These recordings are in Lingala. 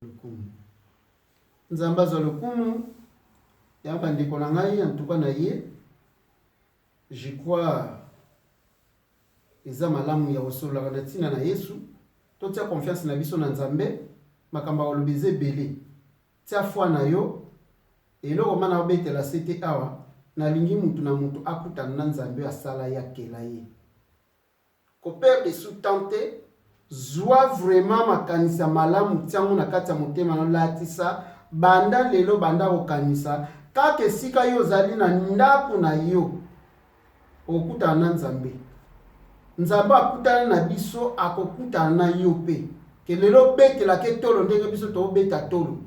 lokumu. Nzamba za lokumu yamba ndiko na ngai antuka na ye. Je crois eza malamu ya osola kana tina na Yesu. Totia confiance na biso na Nzambe makamba olobize belé. Tia foi na yo eloko mana obetela sete awa na lingi mutu na mutu akutana na Nzambe asala ya kela ye. Ko perdre sous-tenté zwa vraiment makanisa malamu tiango na kati ya motema na latisa banda lelo banda okanisa kake sika yo zali na ndako na yo okutana na Nzambe. Nzambe akutana na biso akokutana na yo pe ke lelo betela ke tolo ndenge biso to beta tolo.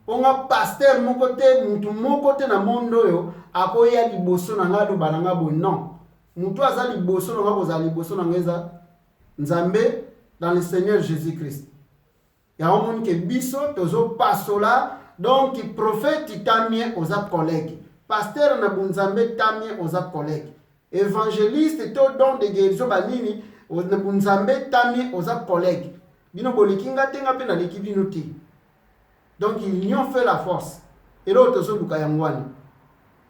Ponga pasteur moko te mutu moko te na mondo yo akoya liboso na ngalo bananga bo non. Mutu aza liboso na ngako za liboso na ngeza Nzambe dans le Seigneur Jésus-Christ. Ya omoni ke biso tozo pasola donc prophète tamien aux collègues. Pasteur na bunzambe tamien aux collègues. Évangéliste to don de guérison banini na bunzambe tamien aux collègues. Bino bolikinga tenga pe na l'équipe ti. Donc ils ont fait la force. Et l'autre tozo luka yangwani.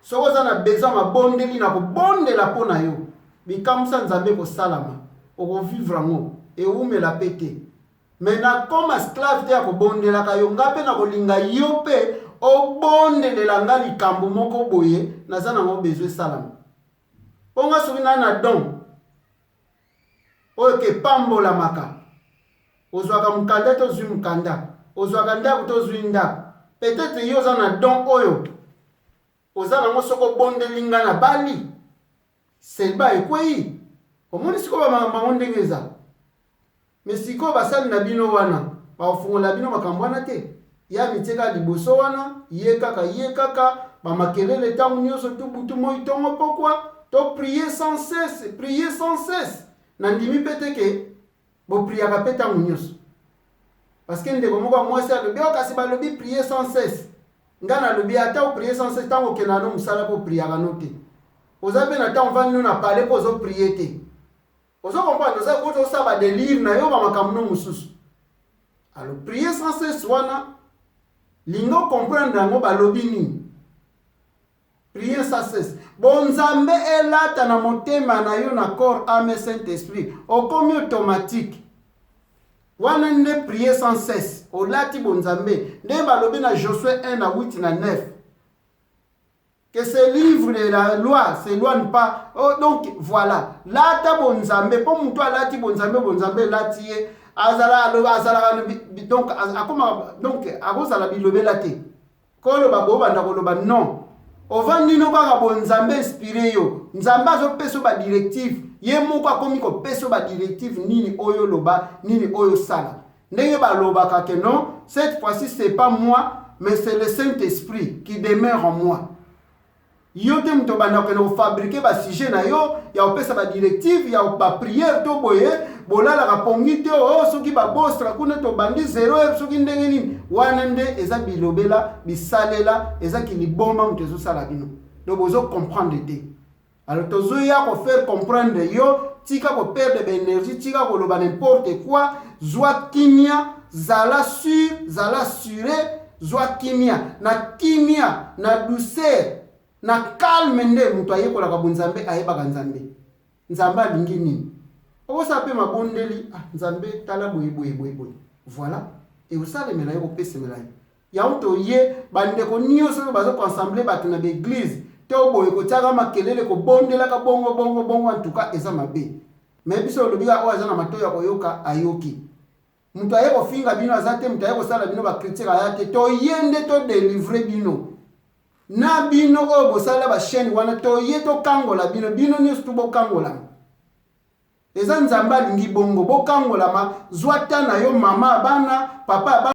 Soko za na besoin ma bondeli na ko bondela pona yo. Bikamsa Nzambe ko salama. Oko vivre ngo. Et où me la pété. Maintenant, comme esclave te ako bondela ka yo ngape na kolinga yo pe o bondelela nga likambo moko boye naza nango besoin salama. Ponga soki na don oyo ke pambola maka ozwaka mukanda to zwi mukanda ozwaka ndako to zwi ndako peut-être yo za na don oyo oza nango soko bondelinga na bali selba ekwei omoni siko ba ndenge eza. Mais si ko basali na bino wana ba ofungola bino makambo wana te ya miteka liboso wana ye kaka ba makelele tangu nyonso tu butu moi tongo pokwa to prier sans cesse na ndimi peteke bo prier ka peta nyonso parce que ndeko moko mwasi alobi okasi balobi prier sans cesse ngana lobi ata o prier sans cesse tango kenano musala po prier ka note ozabe na tango vanu na parler po zo prier te. Ozo comprendre ça ko ça va délire na yo ba makamno mususu. Alors prier sans cesse wana lingo comprendre ngo ba lobini. Prier sans cesse. Bon Nzambe elata na motema na yo na corps âme Saint-Esprit. O comme automatique. Wana ne prier sans cesse. O lati bon Nzambe. Nde ba lobi na Josué 1 na 8 na 9. Que ce livre de la loi s'éloigne pas. Oh, donc voilà. Là, ta bonzambe. Pour moi, là, ti bonzambe, là, ti est. Azala, donc, donc, à cause de la bilobe là, ti. Quand le babo, non. Au vent, nous n'avons bonzambe inspiré yo. Nzamba, zo peso ba directive. Ye mouka komi ko peso ba directive. Nini oyo loba, nini oyo sala. N'ayez ba loba kake non. Cette fois-ci, c'est pas moi, mais c'est le Saint-Esprit qui demeure en moi. Yo te mto banda ko fabriquer ba sujet na yo ya opesa ba directive ya ba prière to boye bolala ka pongi te o soki ba bostra kuna to bandi 0 soki ndenge nini wana nde eza bilobela bisalela eza ki liboma mtezo sala bino do bozo comprendre te. Alors tozo ya ko faire comprendre yo tika ko perdre de énergie tika ko loba n'importe quoi zwa kimia zala sur zala suré zwa kimia na douceur na calme nde mutu ayekola ka bonzambe ayeba Nzambe. Nzambe alingi nini? Okosa pe mabondeli Nzambe tala boye. Voilà. Et osale mela yo pese mela. Ya unto ye bande ko nyonso bazo ko ensemble bat na l'église. To boye ko tiaka makelele ko bondela ka bongo en tout cas eza mabe. Mais biso lobiga o aza na matoya ko yoka ayoki. Mutu ayeko finga bino azate mutu ayeko sala bino ba critique ayate to yende to délivrer bino. Na bino o bosala ba chaîne wana to yeto kangola bino nyusu to bokangola. Eza Nzamba lingi bongo bokangola ma zwata na yo mama bana papa